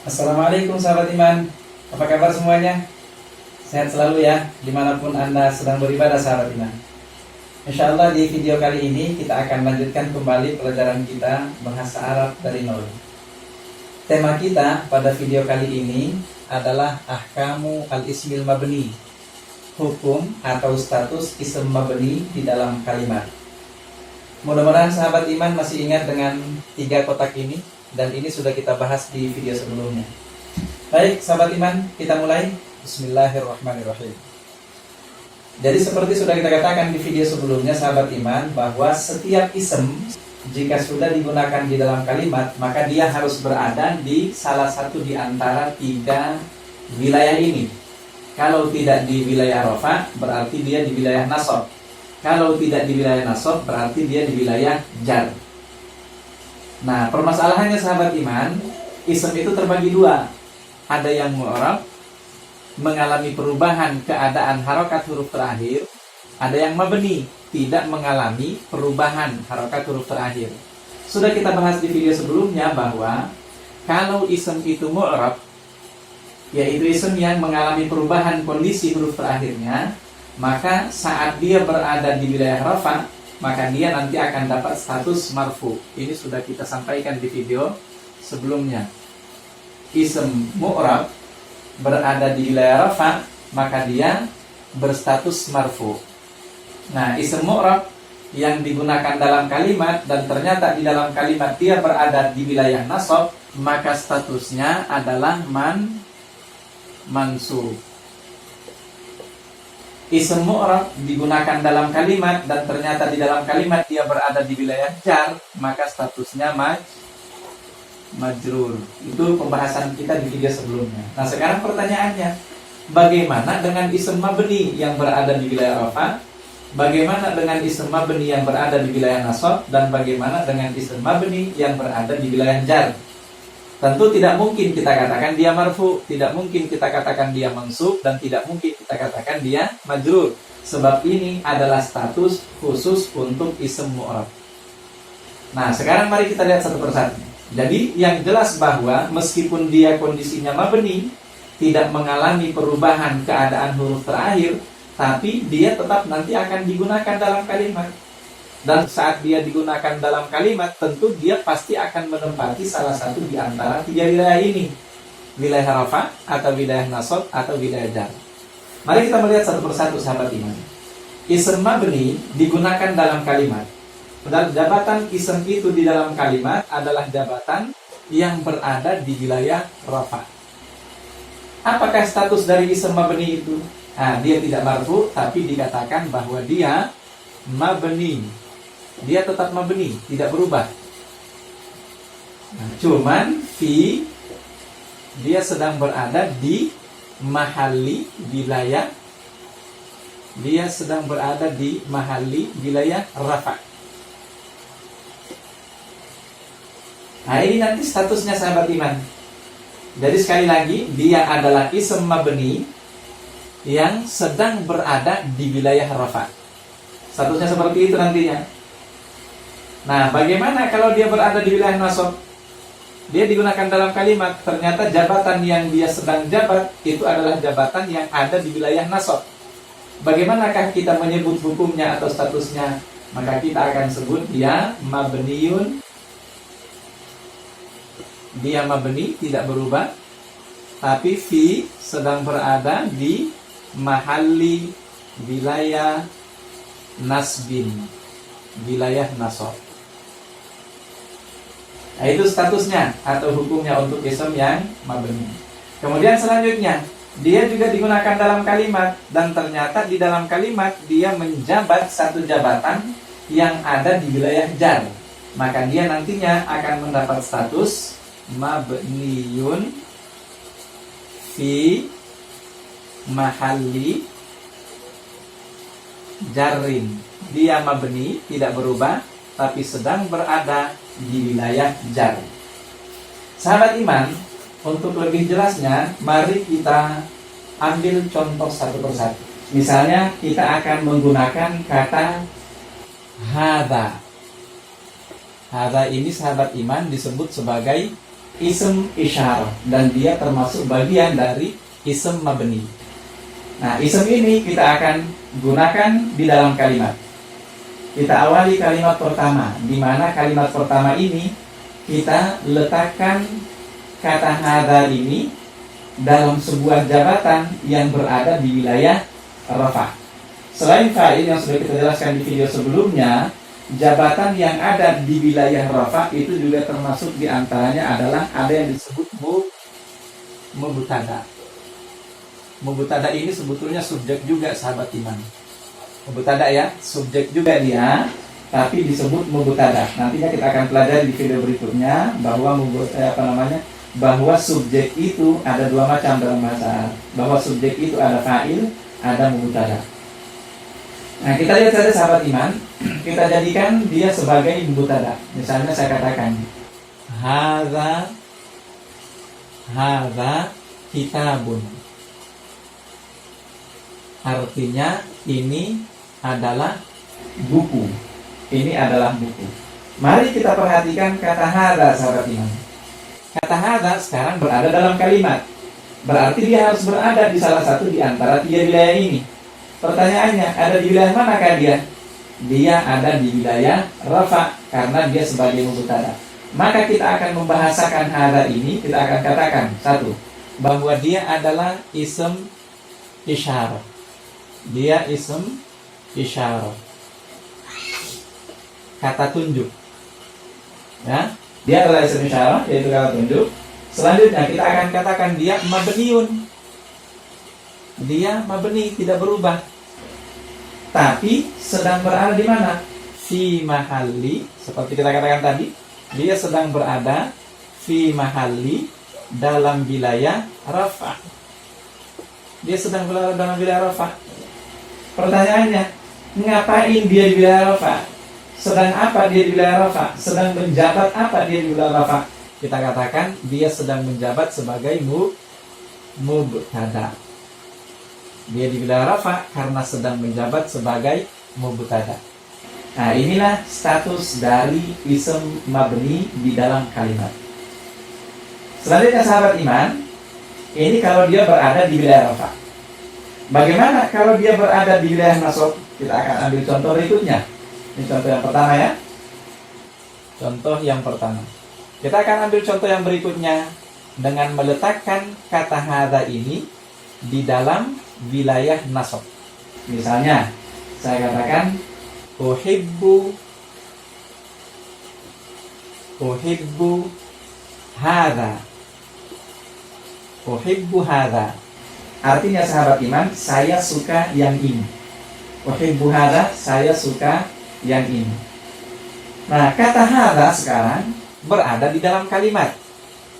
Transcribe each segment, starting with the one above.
Assalamualaikum sahabat iman. Apa kabar semuanya? Sehat selalu ya, dimanapun Anda sedang beribadah sahabat iman. Insya Allah di video kali ini kita akan lanjutkan kembali pelajaran kita bahasa Arab dari nol. Tema kita pada video kali ini adalah Ahkamu al-Ismil Mabni, hukum atau status ism mabni di dalam kalimat. Mudah-mudahan sahabat iman masih ingat dengan 3 kotak ini, dan ini sudah kita bahas di video sebelumnya. Baik sahabat iman, kita mulai. Bismillahirrahmanirrahim. Jadi seperti sudah kita katakan di video sebelumnya sahabat iman, bahwa setiap ism jika sudah digunakan di dalam kalimat, maka dia harus berada di salah satu di antara 3 wilayah ini. Kalau tidak di wilayah rafa, berarti dia di wilayah nasab. Kalau tidak di wilayah nasab, berarti dia di wilayah jar. Nah, permasalahannya sahabat iman, ism itu terbagi 2. Ada yang mu'rab, mengalami perubahan keadaan harokat huruf terakhir. Ada yang mabni, tidak mengalami perubahan harokat huruf terakhir. Sudah kita bahas di video sebelumnya bahwa kalau ism itu mu'rab, yaitu ism yang mengalami perubahan kondisi huruf terakhirnya, maka saat dia berada di wilayah rafa, maka dia nanti akan dapat status marfu. Ini sudah kita sampaikan di video sebelumnya. Ism mu'rab berada di wilayah rafa, maka dia berstatus marfu. Nah, ism mu'rab yang digunakan dalam kalimat dan ternyata di dalam kalimat dia berada di wilayah nasab, maka statusnya adalah mansub. Ism mu'rab digunakan dalam kalimat dan ternyata di dalam kalimat dia berada di wilayah jar, maka statusnya majrur. Itu pembahasan kita di video sebelumnya. Nah, sekarang pertanyaannya, bagaimana dengan ism mabni yang berada di wilayah rafa? Bagaimana dengan ism mabni yang berada di wilayah nasab? Dan bagaimana dengan ism mabni yang berada di wilayah jar? Tentu tidak mungkin kita katakan dia marfu, tidak mungkin kita katakan dia mansub, dan tidak mungkin kita katakan dia majrur. Sebab ini adalah status khusus untuk ism mu'rab. Nah, sekarang mari kita lihat satu persatu. Jadi yang jelas bahwa meskipun dia kondisinya mabni, tidak mengalami perubahan keadaan huruf terakhir, tapi dia tetap nanti akan digunakan dalam kalimat. Dan saat dia digunakan dalam kalimat, tentu dia pasti akan menempati salah satu di antara 3 wilayah ini. Wilayah rafa, atau wilayah nasab, atau wilayah jar. Mari kita melihat satu persatu sahabat iman. Ism mabni digunakan dalam kalimat. Dan jabatan ism itu di dalam kalimat adalah jabatan yang berada di wilayah rafa. Apakah status dari ism mabni itu? Nah, dia tidak marfu, tapi dikatakan bahwa dia mabni. Dia tetap mabni, tidak berubah. Nah, cuman dia sedang berada di mahalli wilayah. Dia sedang berada di mahalli wilayah rafa. Nah, ini nanti statusnya sahabat iman. Jadi sekali lagi, dia adalah ism mabni yang sedang berada di wilayah rafa. Statusnya seperti itu nantinya. Nah, bagaimana kalau dia berada di wilayah nasab? Dia digunakan dalam kalimat, ternyata jabatan yang dia sedang jabat itu adalah jabatan yang ada di wilayah nasab. Bagaimanakah kita menyebut hukumnya atau statusnya? Maka kita akan sebut dia mabniun. Dia mabni, tidak berubah, tapi sedang berada di mahalli wilayah nasbin, wilayah nasab. Nah, itu statusnya atau hukumnya untuk ism yang mabni. Kemudian selanjutnya, dia juga digunakan dalam kalimat, dan ternyata di dalam kalimat dia menjabat satu jabatan yang ada di wilayah jar. Maka dia nantinya akan mendapat status mabniun fi mahalli jarrin. Dia mabni, tidak berubah, tapi sedang berada di wilayah jar. Sahabat iman, untuk lebih jelasnya, mari kita ambil contoh satu persatu. Misalnya kita akan menggunakan kata hadza. Hadza ini sahabat iman disebut sebagai ism isyarah dan dia termasuk bagian dari ism mabni. Nah, ism ini kita akan gunakan di dalam kalimat. Kita awali kalimat pertama, di mana kalimat pertama ini kita letakkan kata hadza ini dalam sebuah jabatan yang berada di wilayah rafa'. Selain fa'il yang sudah kita jelaskan di video sebelumnya, jabatan yang ada di wilayah rafa' itu juga termasuk di antaranya adalah ada yang disebut mubtada. Mubtada ini sebetulnya subjek juga sahabat iman. Mubtada ya, subjek juga dia, tapi disebut mubtada. Nantinya kita akan pelajari di video berikutnya bahwa bahwa subjek itu ada dua macam dalam bahasa Arab. Bahwa subjek itu ada fa'il, ada mubtada. Nah, kita lihat saja sahabat iman, kita jadikan dia sebagai mubtada. Misalnya saya katakan hadza kitabun. Artinya ini adalah buku. Ini adalah buku. Mari kita perhatikan kata hadza sahabat iman. Kata hadza sekarang berada dalam kalimat. Berarti dia harus berada di salah satu di antara tiga wilayah ini. Pertanyaannya, ada di wilayah manakah dia? Dia ada di wilayah rafa' karena dia sebagai mubtada. Maka kita akan membahasakan hadza ini, kita akan katakan satu, bahwa dia adalah ism isyarah. Dia ism isyarah, kata tunjuk. Ya, dia adalah ism isyarah, yaitu kata tunjuk. Selanjutnya kita akan katakan dia mabniun. Dia mabni, tidak berubah. Tapi sedang berada di mana? Fi mahalli, seperti kita katakan tadi, dia sedang berada fi mahalli, dalam wilayah rafa'. Dia sedang berada dalam wilayah rafa'. Pertanyaannya, ngapain dia di wilayah rafa'? Sedang apa dia di wilayah rafa'? Sedang menjabat apa dia di wilayah rafa'? Kita katakan dia sedang menjabat sebagai mubtada. Dia di wilayah rafa' karena sedang menjabat sebagai mubtada. Nah, inilah status dari ism mabni di dalam kalimat. Selanjutnya sahabat iman, ini kalau dia berada di wilayah rafa'. Bagaimana kalau dia berada di wilayah nasab? Kita akan ambil contoh berikutnya. Ini contoh yang pertama ya. Contoh yang pertama. Kita akan ambil contoh yang berikutnya dengan meletakkan kata hadza ini di dalam wilayah nasab. Misalnya, saya katakan uhibbu hadza. Uhibbu hadza. Artinya sahabat iman, saya suka yang ini. Uhibbu hadza, saya suka yang ini. Nah, kata hadza sekarang berada di dalam kalimat.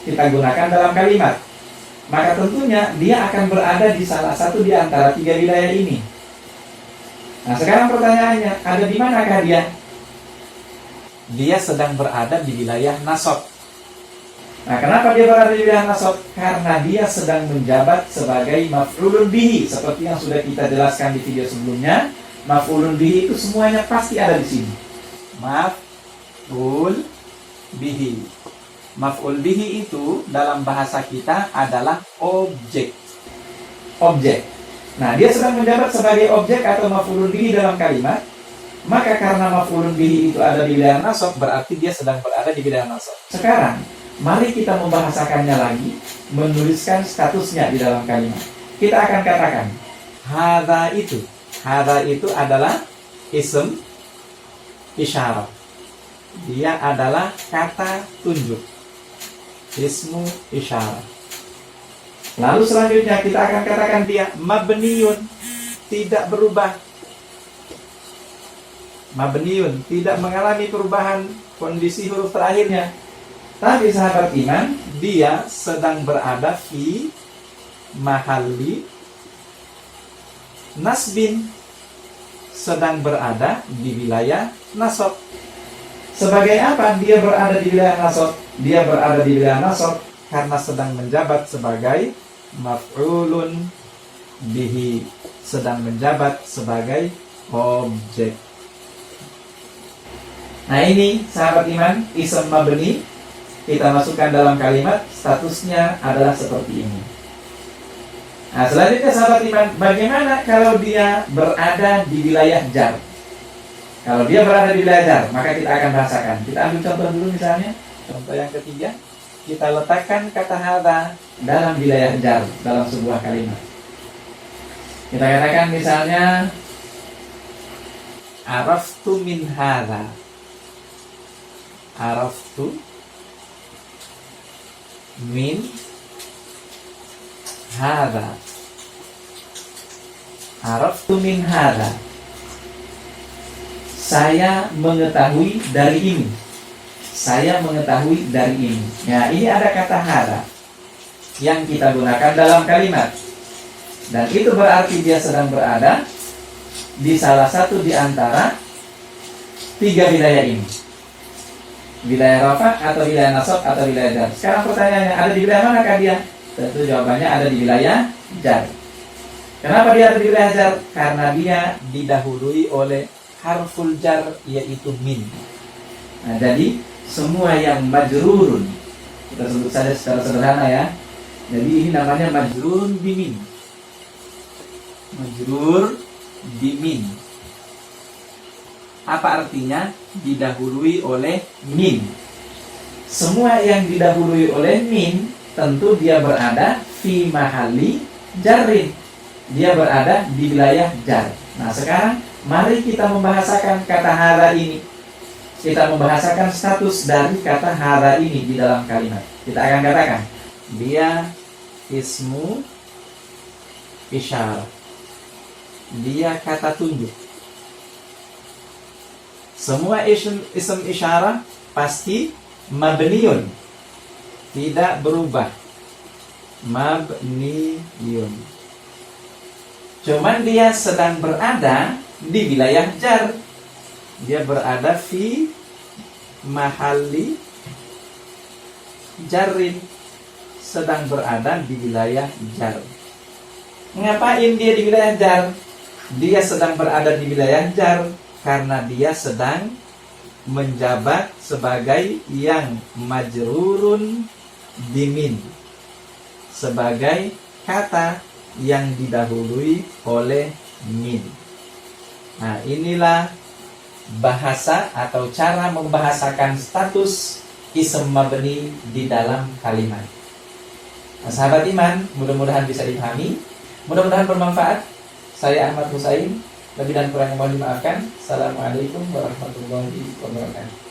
Kita gunakan dalam kalimat. Maka tentunya dia akan berada di salah satu di antara tiga wilayah ini. Nah, sekarang pertanyaannya, ada di manakah dia? Dia sedang berada di wilayah nasab. Nah, kenapa dia berada di wilayah nasab? Karena dia sedang menjabat sebagai maf'ulun bihi. Seperti yang sudah kita jelaskan di video sebelumnya, maf'ulun bihi itu semuanya pasti ada di sini. Maf'ul bihi. Maf'ul bihi itu dalam bahasa kita adalah objek. Objek. Nah, dia sedang menjabat sebagai objek atau maf'ulun bihi dalam kalimat. Maka karena maf'ulun bihi itu ada di wilayah nasab, berarti dia sedang berada di wilayah nasab. Sekarang, mari kita membahasakannya lagi, menuliskan statusnya di dalam kalimat. Kita akan katakan, hadza itu adalah ism isyarah. Dia adalah kata tunjuk. Ismu isyarah. Lalu selanjutnya kita akan katakan dia mabniun, tidak berubah. Mabniun, tidak mengalami perubahan kondisi huruf terakhirnya. Tapi sahabat iman, dia sedang berada di mahalli nasbin, sedang berada di wilayah nasab. Sebagai apa dia berada di wilayah nasab? Dia berada di wilayah nasab karena sedang menjabat sebagai maf'ulun bihi, sedang menjabat sebagai objek. Nah ini sahabat iman, ism mabni kita masukkan dalam kalimat, statusnya adalah seperti ini. Nah selanjutnya sahabat iman, bagaimana kalau dia berada di wilayah jar? Kalau dia berada di wilayah jar, maka kita akan bahasakan. Kita ambil contoh dulu misalnya, contoh yang ketiga, kita letakkan kata hadza dalam wilayah jar, dalam sebuah kalimat. Kita katakan misalnya, araftu min hadza. Araftu min hadza. Araftu min hadza. Saya mengetahui dari ini. Saya mengetahui dari ini. Ya, ini ada kata hadza yang kita gunakan dalam kalimat. Dan itu berarti dia sedang berada di salah satu di antara tiga wilayah ini. Wilayah rafa atau wilayah nasab atau wilayah jar. Sekarang pertanyaannya, ada di wilayah manakah dia? Tentu jawabannya ada di wilayah jar. Kenapa dia ada di wilayah jar? Karena dia didahului oleh harful jar, yaitu min. Nah, jadi semua yang majrurun, kita sebut saja secara sederhana ya. Jadi ini namanya majrurun bimin. Majrur bimin. Apa artinya? Didahului oleh min. Semua yang didahului oleh min, tentu dia berada fi mahalli jarrin. Dia berada di wilayah jar. Nah sekarang mari kita membahasakan kata hadza ini. Kita membahasakan status dari kata hadza ini di dalam kalimat. Kita akan katakan dia ismu isyarah. Dia kata tunjuk. Semua ism isyarah pasti mabniun, tidak berubah. Mabniun. Cuman dia sedang berada di wilayah jar. Dia berada fi mahalli jarrin. Sedang berada di wilayah jar. Ngapain dia di wilayah jar? Dia sedang berada di wilayah jar karena dia sedang menjabat sebagai yang majrurun bimin, sebagai kata yang didahului oleh min. Nah inilah bahasa atau cara membahasakan status ism mabni di dalam kalimat. Nah, sahabat iman, mudah-mudahan bisa dipahami, mudah-mudahan bermanfaat. Saya Ahmad Husain, lebih dan kurangnya mohon dimaafkan. Assalamualaikum warahmatullahi wabarakatuh.